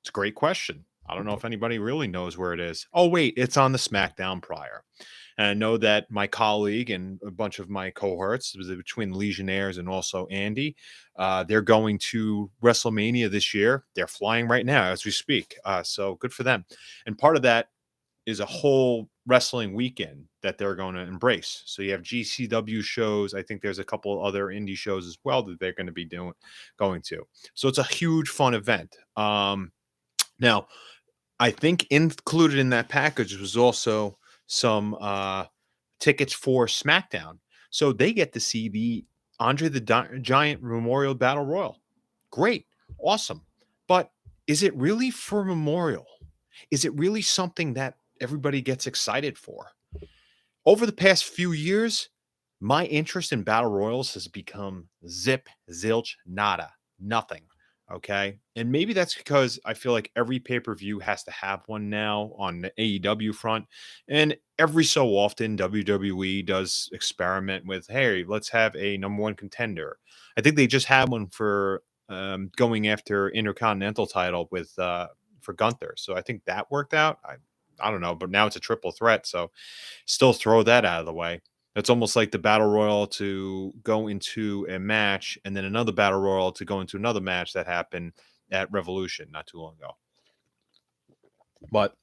It's a great question. I don't know if anybody really knows where it is. Oh, wait, it's on the SmackDown prior. And I know that my colleague and a bunch of my cohorts, it was between Legionnaires and also Andy, they're going to WrestleMania this year. They're flying right now as we speak. So good for them. And part of that is a whole wrestling weekend that they're going to embrace. So you have GCW shows. I think there's a couple other indie shows as well that they're going to be going to. So it's a huge fun event. Now, I think included in that package was also some tickets for SmackDown. So they get to see the Giant Memorial Battle Royal. Great. Awesome. But is it really for Memorial? Is it really something that everybody gets excited for? Over the past few years, my interest in battle royals has become zip, zilch, nada, nothing. Okay. And maybe that's because I feel like every pay per view has to have one now on the AEW front. And every so often, WWE does experiment with, hey, let's have a number one contender. I think they just had one for going after Intercontinental title with for Gunther. So I think that worked out. I don't know, but now it's a triple threat. So still throw that out of the way. It's almost like the battle royal to go into a match and then another battle royal to go into another match that happened at Revolution not too long ago. But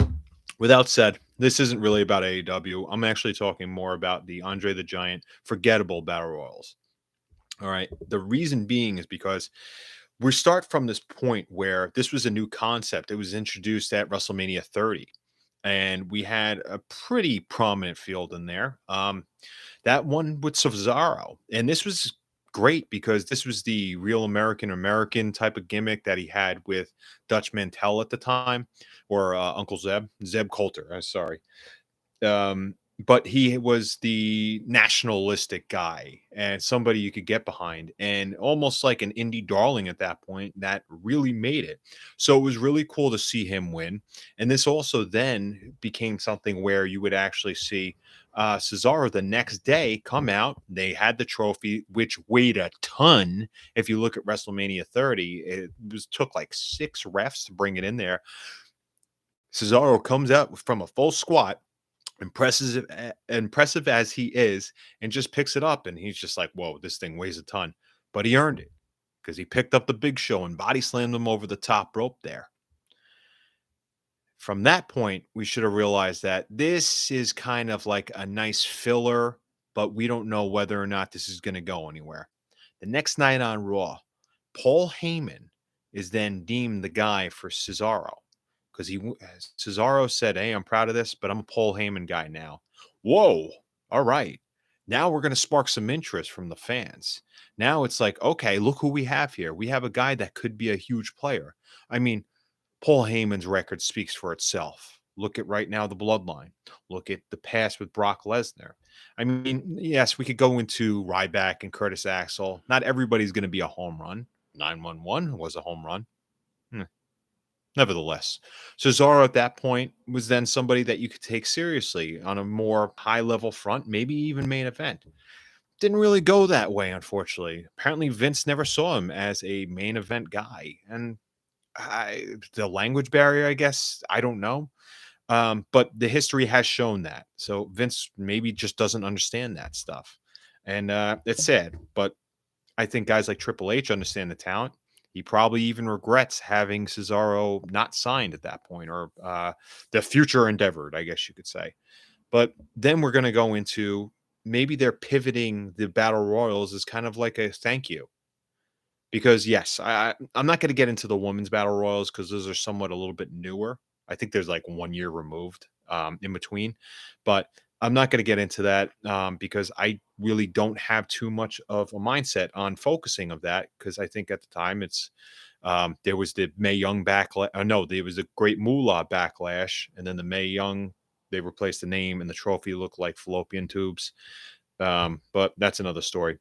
without said, this isn't really about AEW. I'm actually talking more about the Andre the Giant forgettable battle royals. All right. The reason being is because we start from this point where this was a new concept. It was introduced at WrestleMania 30, and we had a pretty prominent field in there. That one with Cesaro, and this was great because this was the real American type of gimmick that he had with Dutch Mantel at the time, or Uncle Zeb Coulter. Sorry. Um, but he was the nationalistic guy and somebody you could get behind, and almost like an indie darling at that point that really made it. So it was really cool to see him win. And this also then became something where you would actually see Cesaro the next day come out. They had the trophy, which weighed a ton. If you look at WrestleMania 30, took like 6 refs to bring it in there. Cesaro comes out from a full squat, impressive as he is, and just picks it up, and he's just like, whoa, this thing weighs a ton. But he earned it because he picked up the Big Show and body slammed him over the top rope there. From that point, we should have realized that this is kind of like a nice filler, but we don't know whether or not this is going to go anywhere. The next night on Raw, Paul Heyman is then deemed the guy for Cesaro because Cesaro said, "Hey, I'm proud of this, but I'm a Paul Heyman guy now." Whoa! All right, now we're going to spark some interest from the fans. Now it's like, okay, look who we have here. We have a guy that could be a huge player. I mean, Paul Heyman's record speaks for itself. Look at right now the bloodline. Look at the past with Brock Lesnar. I mean, yes, we could go into Ryback and Curtis Axel. Not everybody's going to be a home run. 911 was a home run. Nevertheless, Cesaro at that point was then somebody that you could take seriously on a more high level front, maybe even main event. Didn't really go that way, unfortunately. Apparently, Vince never saw him as a main event guy. And the language barrier, I guess, I don't know. But the history has shown that. So Vince maybe just doesn't understand that stuff. And it's sad. But I think guys like Triple H understand the talent. He probably even regrets having Cesaro not signed at that point, or the future endeavored, I guess you could say. But then we're going to go into maybe they're pivoting the battle royals as kind of like a thank you. Because yes, I'm not going to get into the women's battle royals because those are somewhat a little bit newer. I think there's like 1 year removed in between, but I'm not going to get into that because I really don't have too much of a mindset on focusing of that, because I think at the time it's there was the Mae Young backlash. No, there was the Great Moolah backlash, and then the Mae Young, they replaced the name and the trophy looked like fallopian tubes. But that's another story.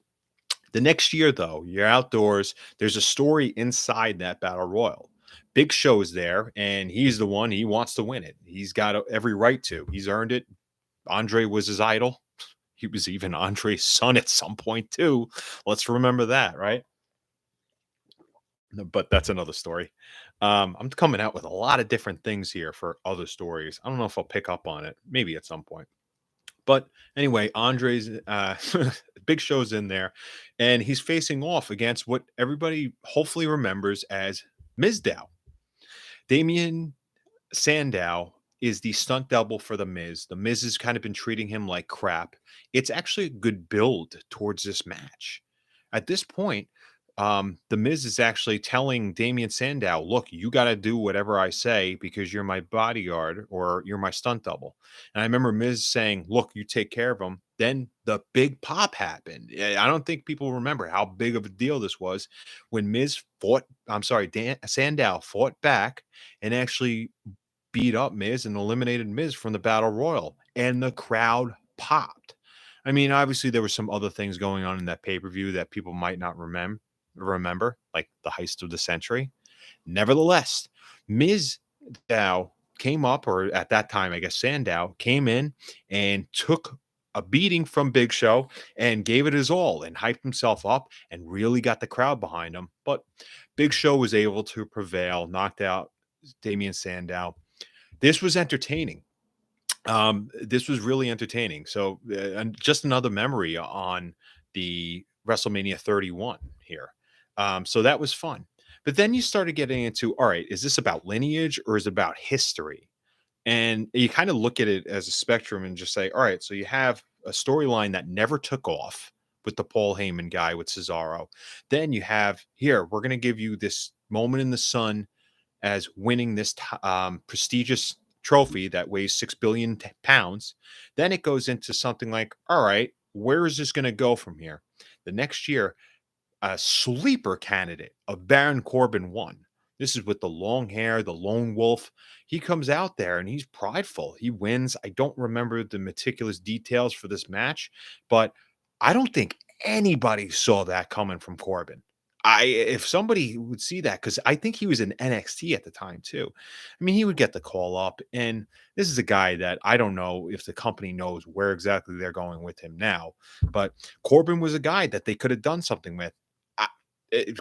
The next year, though, you're outdoors. There's a story inside that battle royal. Big Show is there, and he's the one. He wants to win it. He's got every right to. He's earned it. Andre was his idol. He was even Andre's son at some point, too. Let's remember that, right? But that's another story. I'm coming out with a lot of different things here for other stories. I don't know if I'll pick up on it. Maybe at some point. But anyway, Andre's Big Show's in there, and he's facing off against what everybody hopefully remembers as Mizdow. Damien Sandow is the stunt double for The Miz. The Miz has kind of been treating him like crap. It's actually a good build towards this match. At this point, The Miz is actually telling Damien Sandow, look, you got to do whatever I say because you're my bodyguard or you're my stunt double. And I remember Miz saying, look, you take care of him. Then the big pop happened. I don't think people remember how big of a deal this was when Sandow fought back and actually beat up Miz and eliminated Miz from the Battle Royal, and the crowd popped. I mean, obviously there were some other things going on in that pay-per-view that people might not remember, like the heist of the century. Nevertheless, Miz Dow came up, or at that time, I guess Sandow came in and took a beating from Big Show and gave it his all and hyped himself up and really got the crowd behind him. But Big Show was able to prevail, knocked out Damien Sandow. This was entertaining. This was really entertaining. So, and just another memory on the WrestleMania 31 here. So that was fun. But then you started getting into, all right, is this about lineage or is it about history? And you kind of look at it as a spectrum and just say, all right, so you have a storyline that never took off with the Paul Heyman guy with Cesaro. Then you have here, we're going to give you this moment in the sun as winning this prestigious trophy that weighs 6 billion pounds. Then it goes into something like, all right, where is this going to go from here? The next year, a sleeper candidate of Baron Corbin won. This is with the long hair, the lone wolf. He comes out there and he's prideful. He wins. I don't remember the meticulous details for this match, but I don't think anybody saw that coming from Corbin. If somebody would see that, because I think he was in NXT at the time too. I mean, he would get the call up, and this is a guy that I don't know if the company knows where exactly they're going with him now, but Corbin was a guy that they could have done something with. I,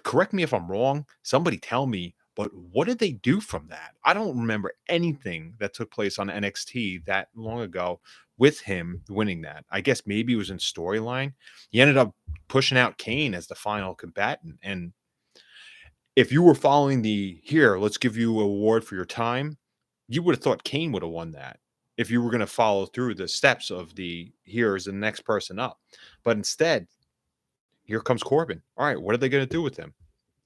correct me if I'm wrong. Somebody tell me, but what did they do from that? I don't remember anything that took place on NXT that long ago with him winning that. I guess maybe it was in storyline. He ended up pushing out Kane as the final combatant. And if you were following the here, let's give you an award for your time, you would have thought Kane would have won that if you were going to follow through the steps of the here is the next person up. But instead, here comes Corbin. All right, what are they going to do with him?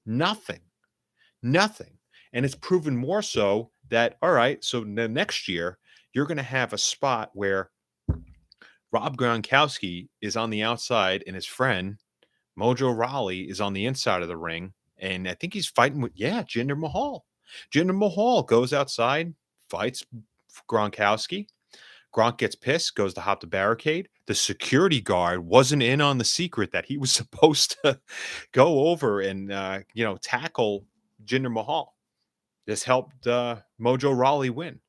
Nothing. Nothing. And it's proven more so that, all right, so the next year, you're going to have a spot where Rob Gronkowski is on the outside and his friend Mojo Rawley is on the inside of the ring. And I think he's fighting with, yeah, Jinder Mahal. Jinder Mahal goes outside, fights Gronkowski. Gronk gets pissed, goes to hop the barricade. The security guard wasn't in on the secret that he was supposed to go over and, tackle Jinder Mahal. This helped Mojo Rawley win.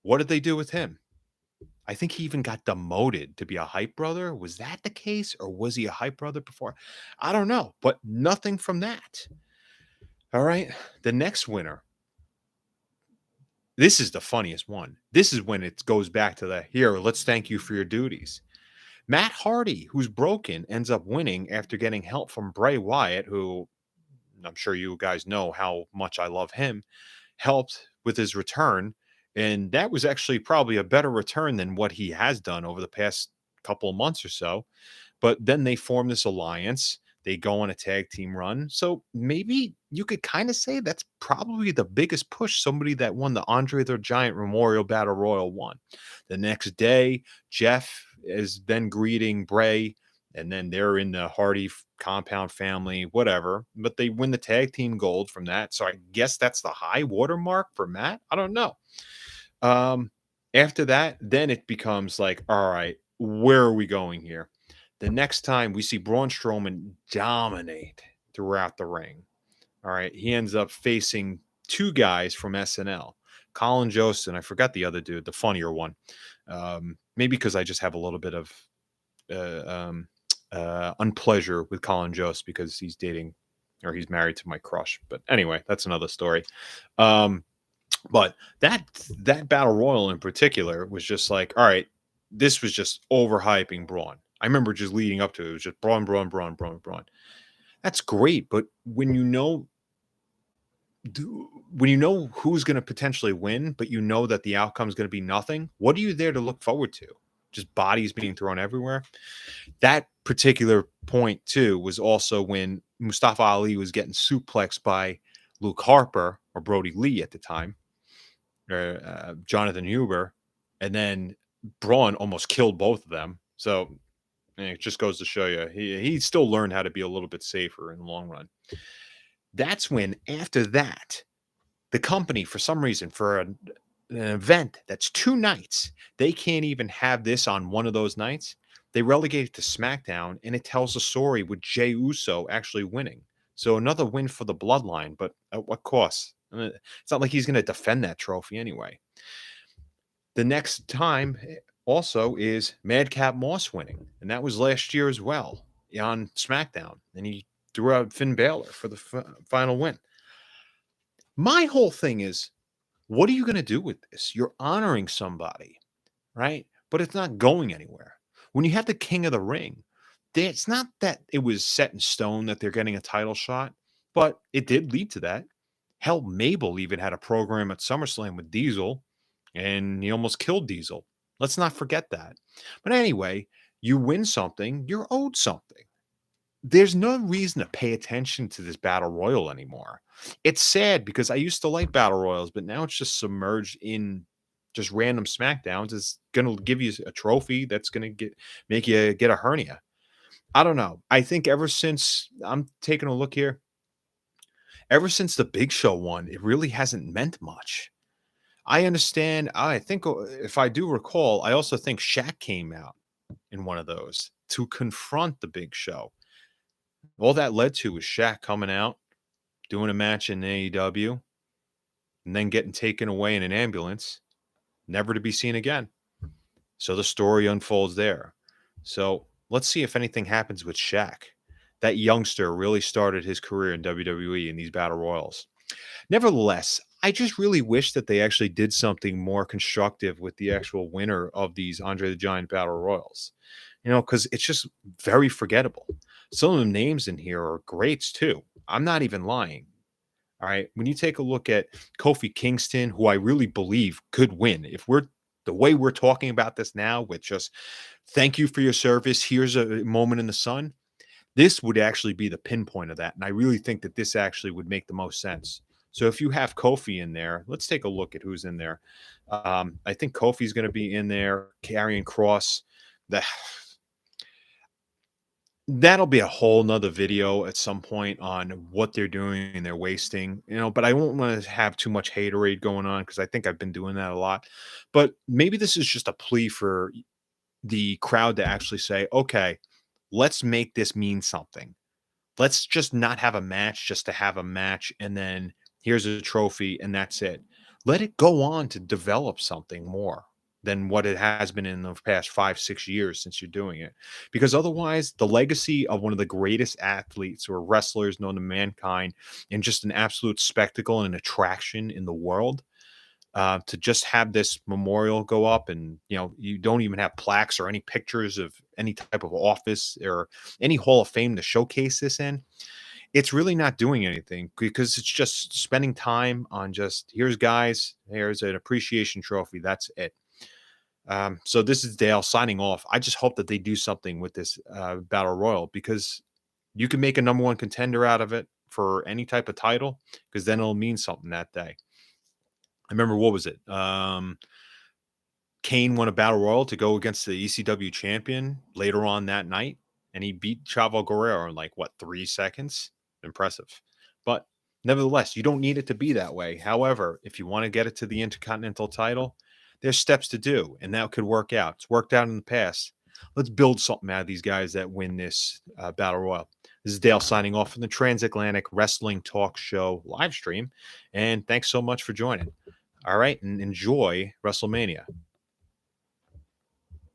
What did they do with him? I think he even got demoted to be a hype brother. Was that the case, or was he a hype brother before? I don't know, but nothing from that. All right. The next winner. This is the funniest one. This is when it goes back to the here, let's thank you for your duties. Matt Hardy, who's broken, ends up winning after getting help from Bray Wyatt, who I'm sure you guys know how much I love him, helped with his return. And that was actually probably a better return than what he has done over the past couple of months or so. But then they form this alliance. They go on a tag team run. So maybe you could kind of say that's probably the biggest push somebody that won the Andre the Giant Memorial Battle Royal won. The next day, Jeff is then greeting Bray, and then they're in the Hardy compound family, whatever. But they win the tag team gold from that. So I guess that's the high watermark for Matt. I don't know. Um, After that, then it becomes like, all right, where are we going here? The next time we see Braun Strowman dominate throughout the ring, all right, he ends up facing two guys from SNL, Colin Jost, and I forgot the other dude, the funnier one. Maybe because I just have a little bit of uh, um, unpleasure with Colin Jost because he's dating or he's married to my crush. But anyway, that's another story. Um, but that battle royal in particular was just like, all right, this was just overhyping Braun. I remember just leading up to it. It was just Braun, Braun, Braun, Braun, Braun. That's great, but when you know who's going to potentially win, but you know that the outcome is going to be nothing, what are you there to look forward to? Just bodies being thrown everywhere. That particular point too was also when Mustafa Ali was getting suplexed by Luke Harper or Brody Lee at the time, or Jonathan Huber, and then Braun almost killed both of them. So it just goes to show you he still learned how to be a little bit safer in the long run. That's when after that the company, for some reason, for an event that's 2 nights, they can't even have this on one of those nights. They relegate it to SmackDown, and it tells a story with Jey Uso actually winning. So another win for the Bloodline, but at what cost? It's not like he's gonna defend that trophy anyway. The next time also is Madcap Moss winning, and that was last year as well on SmackDown, and he threw out Finn Balor for the final win. My whole thing is, what are you going to do with this? You're honoring somebody, right? But it's not going anywhere. When you have the king of the ring, it's not that it was set in stone that they're getting a title shot, but it did lead to that. Hell, Mabel even had a program at SummerSlam with Diesel, and he almost killed Diesel. Let's not forget that. But anyway, you win something, you're owed something. There's no reason to pay attention to this battle royal anymore. It's sad because I used to like battle royals, but now it's just submerged in just random smackdowns. It's going to give you a trophy that's going to make you get a hernia. I don't know. I think ever since I'm taking a look here, ever since the Big Show won, it really hasn't meant much. I understand. I think if I do recall, I also think Shaq came out in one of those to confront the Big Show. All that led to was Shaq coming out, doing a match in AEW, and then getting taken away in an ambulance, never to be seen again. So the story unfolds there. So let's see if anything happens with Shaq. That youngster really started his career in WWE in these battle royals. Nevertheless, I just really wish that they actually did something more constructive with the actual winner of these Andre the Giant battle royals. Because it's just very forgettable. Some of the names in here are greats too. I'm not even lying. All right. When you take a look at Kofi Kingston, who I really believe could win, if we're the way we're talking about this now, with just thank you for your service, here's a moment in the sun, this would actually be the pinpoint of that. And I really think that this actually would make the most sense. So if you have Kofi in there, let's take a look at who's in there. I think Kofi's going to be in there, Karrion Kross. The That'll be a whole nother video at some point on what they're doing and they're wasting, but I won't want to have too much haterade going on because I think I've been doing that a lot. But maybe this is just a plea for the crowd to actually say, okay, let's make this mean something. Let's just not have a match just to have a match and then here's a trophy and that's it. Let it go on to develop something more than what it has been in the past 5, 6 years since you're doing it. Because otherwise, the legacy of one of the greatest athletes or wrestlers known to mankind and just an absolute spectacle and an attraction in the world, to just have this memorial go up and you don't even have plaques or any pictures of any type of office or any hall of fame to showcase this in, it's really not doing anything because it's just spending time on just here's an appreciation trophy, that's it. So this is Dale signing off. I just hope that they do something with this battle royal because you can make a number one contender out of it for any type of title because then it'll mean something that day. I remember, what was it? Kane won a battle royal to go against the ECW champion later on that night, and he beat Chavo Guerrero in like 3 seconds. Impressive. But nevertheless, you don't need it to be that way. However, if you want to get it to the Intercontinental title, there's steps to do, and that could work out. It's worked out in the past. Let's build something out of these guys that win this battle royal. This is Dale signing off from the Transatlantic Wrestling Talk Show live stream, and thanks so much for joining. All right, and enjoy WrestleMania.